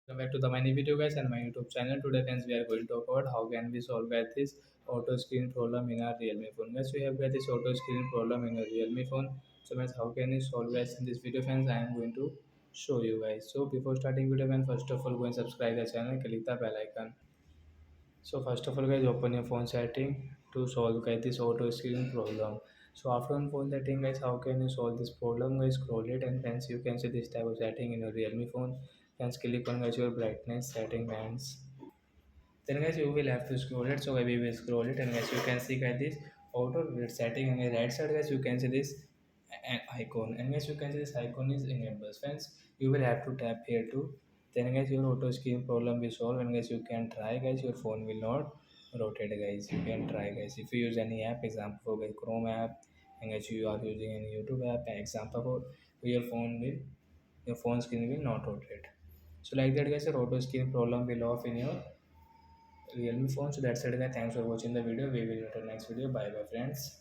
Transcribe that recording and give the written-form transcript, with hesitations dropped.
Welcome back to the many video guys and my YouTube channel. Today friends we are going to talk about how can we solve guys this auto screen problem in our Realme phone. Guys we have got this auto screen problem in a Realme phone. So guys how can you solve guys in this video friends I am going to show you guys. So before starting video friends first of all go and subscribe the channel, click the bell icon. So first of all guys open your phone setting to solve guys this auto screen problem. So after on phone setting guys how can you solve this problem guys, scroll it and friends you can see this type of setting in your Realme phone. Friends click on guys your brightness setting bands. Then guys you will have to scroll it. So we will scroll it and guys you can see guys this auto grid setting on the right side guys you can see this icon and guys you can see this icon is enabled. Friends you will have to tap here too. Then guys your auto screen problem will solve and guys you can try guys your phone will not rotate guys. You can try guys if you use any app, example for guys Chrome app, and guys you are using any YouTube app, example for your phone will your phone screen will not rotate. So like that guys your auto screen problem will off in your Realme phone. So that's it guys. Thanks for watching the video. We will meet in the next video. Bye bye friends.